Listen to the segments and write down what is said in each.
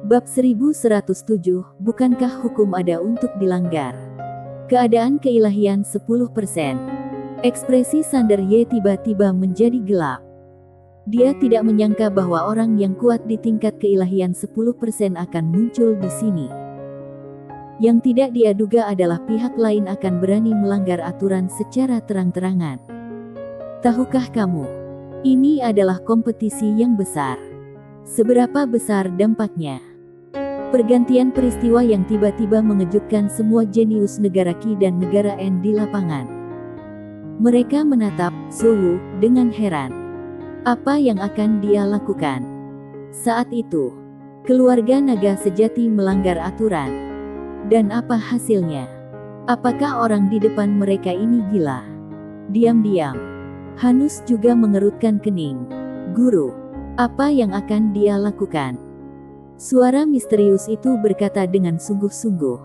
Bab 1107, bukankah hukum ada untuk dilanggar? Keadaan keilahian 10%. Ekspresi Sander Y tiba-tiba menjadi gelap. Dia tidak menyangka bahwa orang yang kuat di tingkat keilahian 10% akan muncul di sini. Yang tidak dia duga adalah pihak lain akan berani melanggar aturan secara terang-terangan. Tahukah kamu? Ini adalah kompetisi yang besar. Seberapa besar dampaknya? Pergantian peristiwa yang tiba-tiba mengejutkan semua jenius negara Qi dan negara N di lapangan. Mereka menatap Zhou dengan heran. Apa yang akan dia lakukan? Saat itu, keluarga naga sejati melanggar aturan. Dan apa hasilnya? Apakah orang di depan mereka ini gila? Diam-diam, Hanus juga mengerutkan kening. Guru, apa yang akan dia lakukan? Suara misterius itu berkata dengan sungguh-sungguh.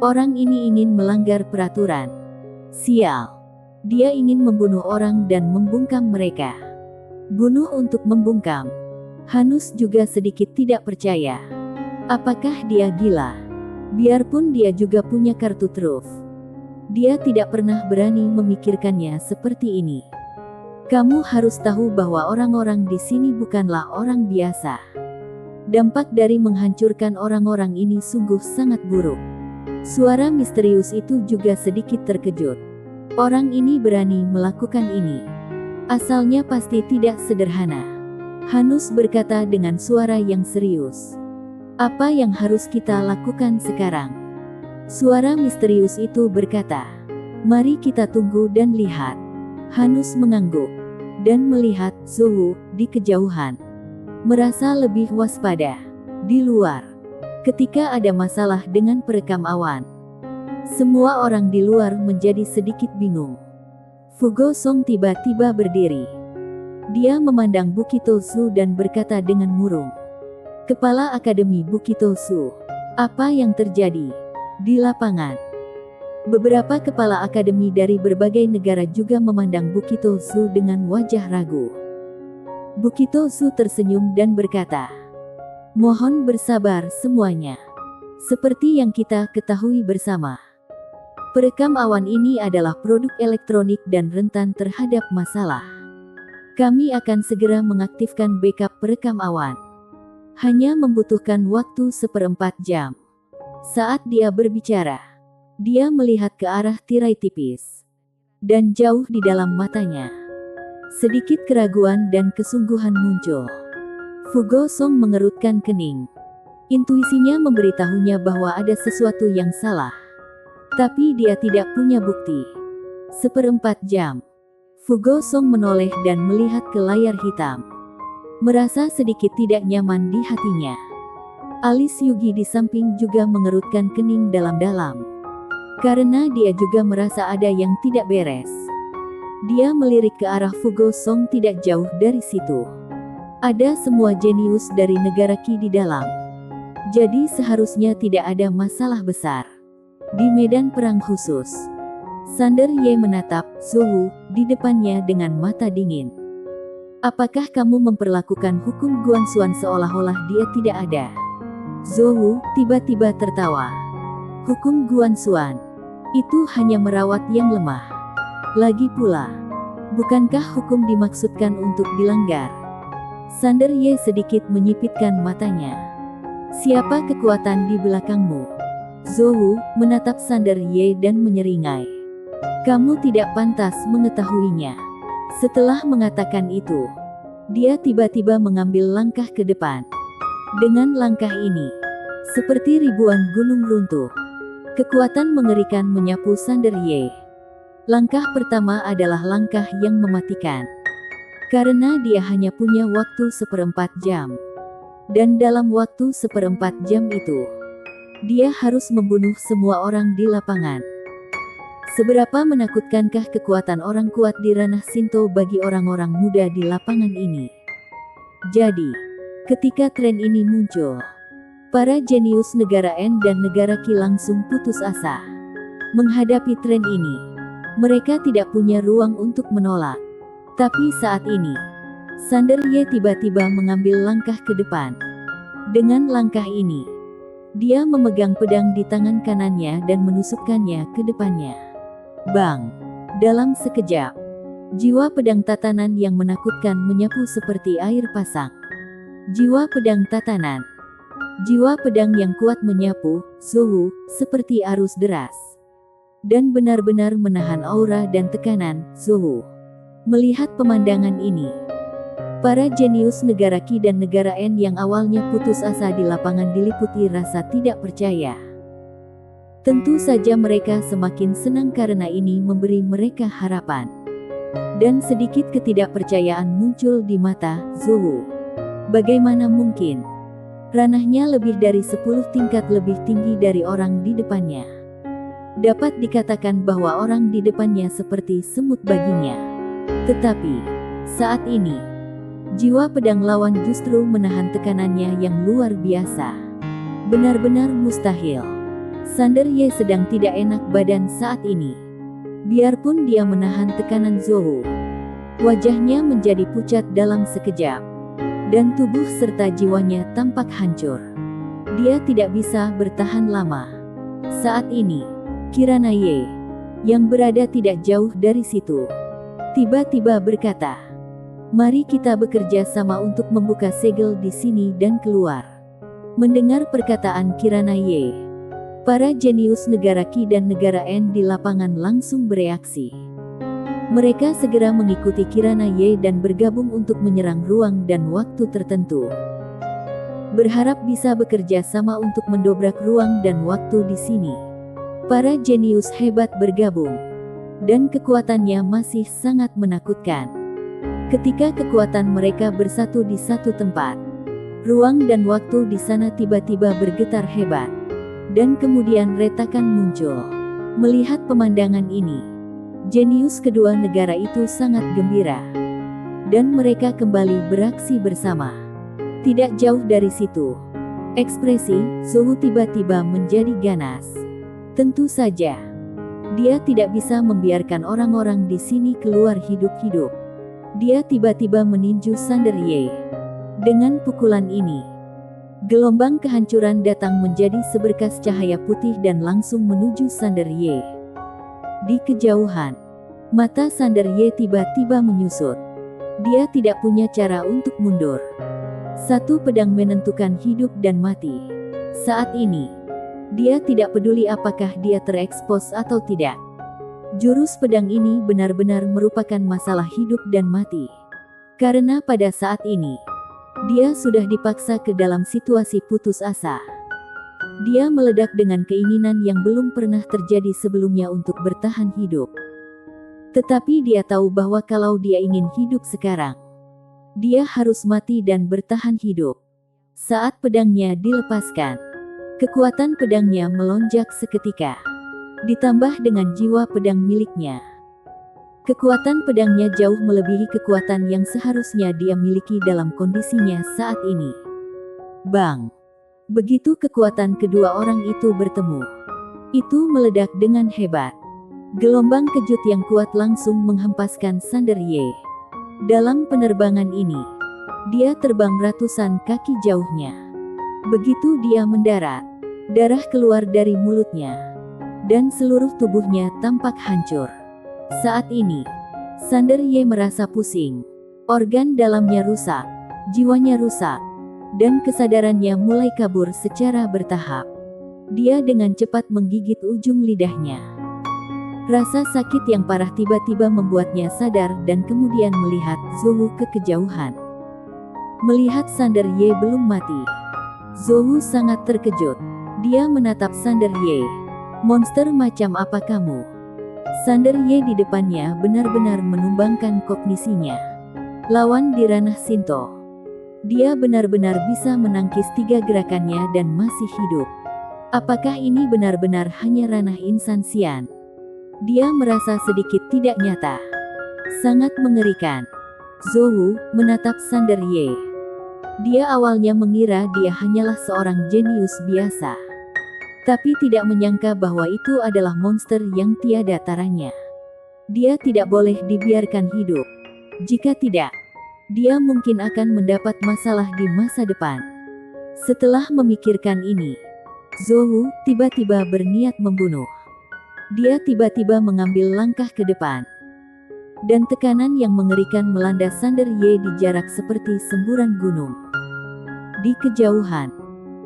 Orang ini ingin melanggar peraturan. Sial. Dia ingin membunuh orang dan membungkam mereka. Bunuh untuk membungkam. Hanus juga sedikit tidak percaya. Apakah dia gila? Biarpun dia juga punya kartu truf, dia tidak pernah berani memikirkannya seperti ini. Kamu harus tahu bahwa orang-orang di sini bukanlah orang biasa. Dampak dari menghancurkan orang-orang ini sungguh sangat buruk. Suara misterius itu juga sedikit terkejut. Orang ini berani melakukan ini. Asalnya pasti tidak sederhana. Hanus berkata dengan suara yang serius. Apa yang harus kita lakukan sekarang? Suara misterius itu berkata. Mari kita tunggu dan lihat. Hanus mengangguk dan melihat Zhou di kejauhan. Merasa lebih waspada. Di luar, ketika ada masalah dengan perekam awan, semua orang di luar menjadi sedikit bingung. Fugo Song tiba-tiba berdiri. Dia memandang Bukitosu dan berkata dengan murung. Kepala Akademi Bukitosu, apa yang terjadi? Di lapangan, beberapa kepala akademi dari berbagai negara juga memandang Bukitosu dengan wajah ragu. Bukitosu tersenyum dan berkata, mohon bersabar semuanya. Seperti yang kita ketahui bersama, perekam awan ini adalah produk elektronik dan rentan terhadap masalah. Kami akan segera mengaktifkan backup perekam awan. Hanya membutuhkan waktu 1/4 jam. Saat dia berbicara, dia melihat ke arah tirai tipis dan jauh di dalam matanya. Sedikit keraguan dan kesungguhan muncul. Fugo Song mengerutkan kening. Intuisinya memberitahunya bahwa ada sesuatu yang salah. Tapi dia tidak punya bukti. 1/4 jam. Fugo Song menoleh dan melihat ke layar hitam. Merasa sedikit tidak nyaman di hatinya. Alis Yugi di samping juga mengerutkan kening dalam-dalam. Karena dia juga merasa ada yang tidak beres. Dia melirik ke arah Fugo Song tidak jauh dari situ. Ada semua jenius dari negara Qi di dalam. Jadi seharusnya tidak ada masalah besar. Di medan perang khusus, Sander Y menatap Zhou di depannya dengan mata dingin. Apakah kamu memperlakukan hukum Guanxuan seolah-olah dia tidak ada? Zhou tiba-tiba tertawa. Hukum Guanxuan itu hanya merawat yang lemah. Lagi pula, bukankah hukum dimaksudkan untuk dilanggar? Sander Y sedikit menyipitkan matanya. Siapa kekuatan di belakangmu? Zhou menatap Sander Y dan menyeringai. Kamu tidak pantas mengetahuinya. Setelah mengatakan itu, dia tiba-tiba mengambil langkah ke depan. Dengan langkah ini, seperti ribuan gunung runtuh, kekuatan mengerikan menyapu Sander Y. Langkah pertama adalah langkah yang mematikan. Karena dia hanya punya waktu 1/4 jam. Dan dalam waktu 1/4 jam itu, dia harus membunuh semua orang di lapangan. Seberapa menakutkankah kekuatan orang kuat di ranah Shinto bagi orang-orang muda di lapangan ini? Jadi, ketika tren ini muncul, para jenius negara N dan negara Qi langsung putus asa. Menghadapi tren ini, mereka tidak punya ruang untuk menolak. Tapi saat ini, Sander Y tiba-tiba mengambil langkah ke depan. Dengan langkah ini, dia memegang pedang di tangan kanannya dan menusukkannya ke depannya. Bang! Dalam sekejap, jiwa pedang tatanan yang menakutkan menyapu seperti air pasang. Jiwa pedang tatanan. Jiwa pedang yang kuat menyapu, Zhou, seperti arus deras. Dan benar-benar menahan aura dan tekanan, Zhou. Melihat pemandangan ini, para jenius negara Qi dan negara N yang awalnya putus asa di lapangan diliputi rasa tidak percaya. Tentu saja mereka semakin senang karena ini memberi mereka harapan. Dan sedikit ketidakpercayaan muncul di mata Zhou. Bagaimana mungkin? Ranahnya lebih dari 10 tingkat lebih tinggi dari orang di depannya. Dapat dikatakan bahwa orang di depannya seperti semut baginya. Tetapi, saat ini, jiwa pedang lawan justru menahan tekanannya yang luar biasa. Benar-benar mustahil. Sander Ye sedang tidak enak badan saat ini. Biarpun dia menahan tekanan Zhou, wajahnya menjadi pucat dalam sekejap. Dan tubuh serta jiwanya tampak hancur. Dia tidak bisa bertahan lama. Saat ini, Kirana Ye, yang berada tidak jauh dari situ, tiba-tiba berkata, "Mari kita bekerja sama untuk membuka segel di sini dan keluar." Mendengar perkataan Kirana Ye, para jenius negara Qi dan negara N di lapangan langsung bereaksi. Mereka segera mengikuti Kirana Ye dan bergabung untuk menyerang ruang dan waktu tertentu. Berharap bisa bekerja sama untuk mendobrak ruang dan waktu di sini. Para jenius hebat bergabung. Dan kekuatannya masih sangat menakutkan. Ketika kekuatan mereka bersatu di satu tempat, ruang dan waktu di sana tiba-tiba bergetar hebat. Dan kemudian retakan muncul. Melihat pemandangan ini, jenius kedua negara itu sangat gembira. Dan mereka kembali beraksi bersama. Tidak jauh dari situ, ekspresi Zhou tiba-tiba menjadi ganas. Tentu saja, dia tidak bisa membiarkan orang-orang di sini keluar hidup-hidup. Dia tiba-tiba meninju Sander Ye. Dengan pukulan ini, gelombang kehancuran datang menjadi seberkas cahaya putih dan langsung menuju Sander Ye. Di kejauhan, mata Sander Ye tiba-tiba menyusut. Dia tidak punya cara untuk mundur. Satu pedang menentukan hidup dan mati. Saat ini, dia tidak peduli apakah dia terekspos atau tidak. Jurus pedang ini benar-benar merupakan masalah hidup dan mati. Karena pada saat ini, dia sudah dipaksa ke dalam situasi putus asa. Dia meledak dengan keinginan yang belum pernah terjadi sebelumnya untuk bertahan hidup. Tetapi dia tahu bahwa kalau dia ingin hidup sekarang, dia harus mati dan bertahan hidup. Saat pedangnya dilepaskan, kekuatan pedangnya melonjak seketika. Ditambah dengan jiwa pedang miliknya, kekuatan pedangnya jauh melebihi kekuatan yang seharusnya dia miliki dalam kondisinya saat ini. Bang! Begitu kekuatan kedua orang itu bertemu, itu meledak dengan hebat. Gelombang kejut yang kuat langsung menghempaskan Sander Ye. Dalam penerbangan ini, dia terbang ratusan kaki jauhnya. Begitu dia mendarat, darah keluar dari mulutnya, dan seluruh tubuhnya tampak hancur. Saat ini, Sander Ye merasa pusing. Organ dalamnya rusak, jiwanya rusak, dan kesadarannya mulai kabur secara bertahap. Dia dengan cepat menggigit ujung lidahnya. Rasa sakit yang parah tiba-tiba membuatnya sadar dan kemudian melihat Zhou ke kejauhan. Melihat Sander Ye belum mati, Zhou sangat terkejut. Dia menatap Sander Ye. "Monster macam apa kamu?" Sander Ye di depannya benar-benar menumbangkan kognisinya. Lawan di ranah Shinto, dia benar-benar bisa menangkis 3 gerakannya dan masih hidup. Apakah ini benar-benar hanya ranah insan Xian? Dia merasa sedikit tidak nyata. Sangat mengerikan. Zhou menatap Sander Ye. Dia awalnya mengira dia hanyalah seorang jenius biasa, tapi tidak menyangka bahwa itu adalah monster yang tiada taranya. Dia tidak boleh dibiarkan hidup. Jika tidak, dia mungkin akan mendapat masalah di masa depan. Setelah memikirkan ini, Zhou tiba-tiba berniat membunuh. Dia tiba-tiba mengambil langkah ke depan. Dan tekanan yang mengerikan melanda Sander Ye di jarak seperti semburan gunung. Di kejauhan,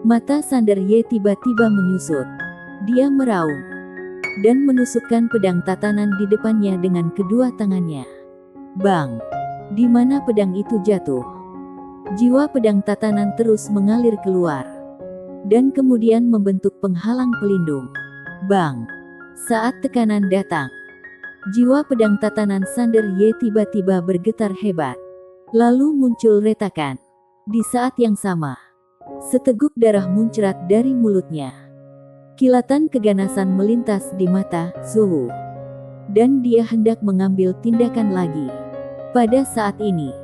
mata Sander Ye tiba-tiba menyusut. Dia meraung dan menusukkan pedang tatanan di depannya dengan kedua tangannya. Bang! Di mana pedang itu jatuh, jiwa pedang tatanan terus mengalir keluar. Dan kemudian membentuk penghalang pelindung. Bang! Saat tekanan datang, jiwa pedang tatanan Sander Ye tiba-tiba bergetar hebat. Lalu muncul retakan. Di saat yang sama, seteguk darah muncrat dari mulutnya. Kilatan keganasan melintas di mata Zhou. Dan dia hendak mengambil tindakan lagi. Pada saat ini,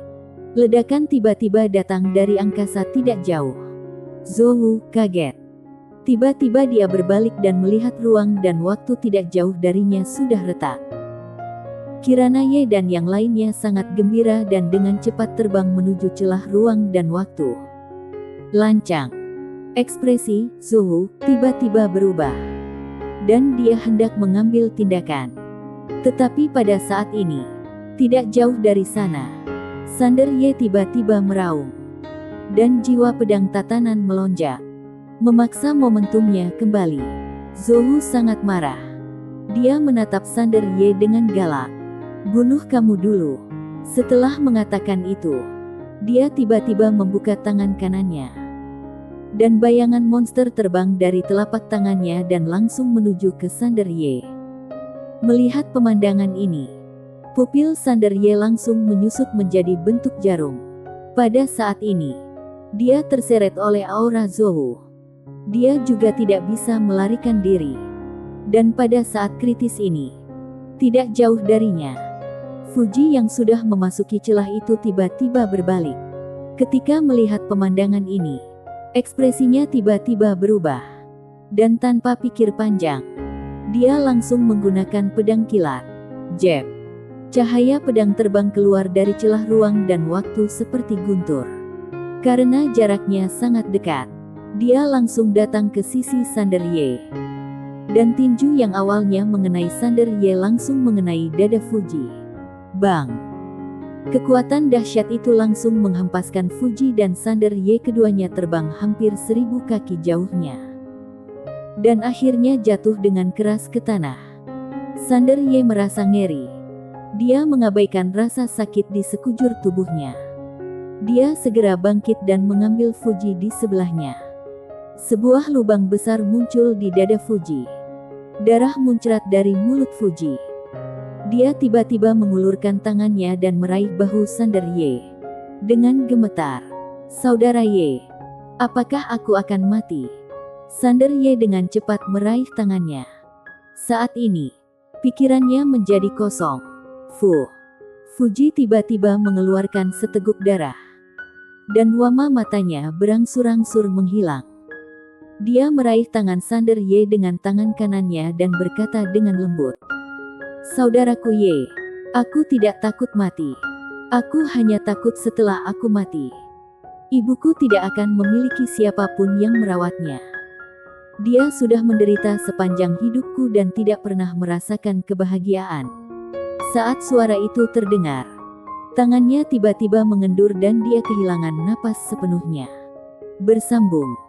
ledakan tiba-tiba datang dari angkasa tidak jauh. Zhou kaget. Tiba-tiba dia berbalik dan melihat ruang dan waktu tidak jauh darinya sudah retak. Kirana Ye dan yang lainnya sangat gembira dan dengan cepat terbang menuju celah ruang dan waktu. Lancang. Ekspresi Zhou tiba-tiba berubah. Dan dia hendak mengambil tindakan. Tetapi pada saat ini, tidak jauh dari sana, Sander Ye tiba-tiba meraung. Dan jiwa pedang tatanan melonjak, memaksa momentumnya kembali. Zhou sangat marah. Dia menatap Sander Ye dengan galak. Bunuh kamu dulu. Setelah mengatakan itu, dia tiba-tiba membuka tangan kanannya. Dan bayangan monster terbang dari telapak tangannya dan langsung menuju ke Sander Ye. Melihat pemandangan ini, pupil Sander Ye langsung menyusut menjadi bentuk jarum. Pada saat ini, dia terseret oleh aura Zhou. Dia juga tidak bisa melarikan diri. Dan pada saat kritis ini, tidak jauh darinya, Fuji yang sudah memasuki celah itu tiba-tiba berbalik. Ketika melihat pemandangan ini, ekspresinya tiba-tiba berubah. Dan tanpa pikir panjang, dia langsung menggunakan pedang kilat. Jeb. Cahaya pedang terbang keluar dari celah ruang dan waktu seperti guntur. Karena jaraknya sangat dekat, dia langsung datang ke sisi Sander Ye. Dan tinju yang awalnya mengenai Sander Ye langsung mengenai dada Fuji. Bang! Kekuatan dahsyat itu langsung menghempaskan Fuji dan Sander Ye, keduanya terbang hampir 1000 kaki jauhnya. Dan akhirnya jatuh dengan keras ke tanah. Sander Ye merasa ngeri. Dia mengabaikan rasa sakit di sekujur tubuhnya. Dia segera bangkit dan mengambil Fuji di sebelahnya. Sebuah lubang besar muncul di dada Fuji. Darah muncrat dari mulut Fuji. Dia tiba-tiba mengulurkan tangannya dan meraih bahu Sander Ye. Dengan gemetar, "Saudara Ye, apakah aku akan mati?" Sander Ye dengan cepat meraih tangannya. Saat ini, pikirannya menjadi kosong. Fuji tiba-tiba mengeluarkan seteguk darah. Dan wama matanya berangsur-angsur menghilang. Dia meraih tangan Sander Ye dengan tangan kanannya dan berkata dengan lembut, "Saudaraku Ye, aku tidak takut mati. Aku hanya takut setelah aku mati. Ibuku tidak akan memiliki siapapun yang merawatnya. Dia sudah menderita sepanjang hidupku dan tidak pernah merasakan kebahagiaan." Saat suara itu terdengar, tangannya tiba-tiba mengendur dan dia kehilangan napas sepenuhnya. Bersambung.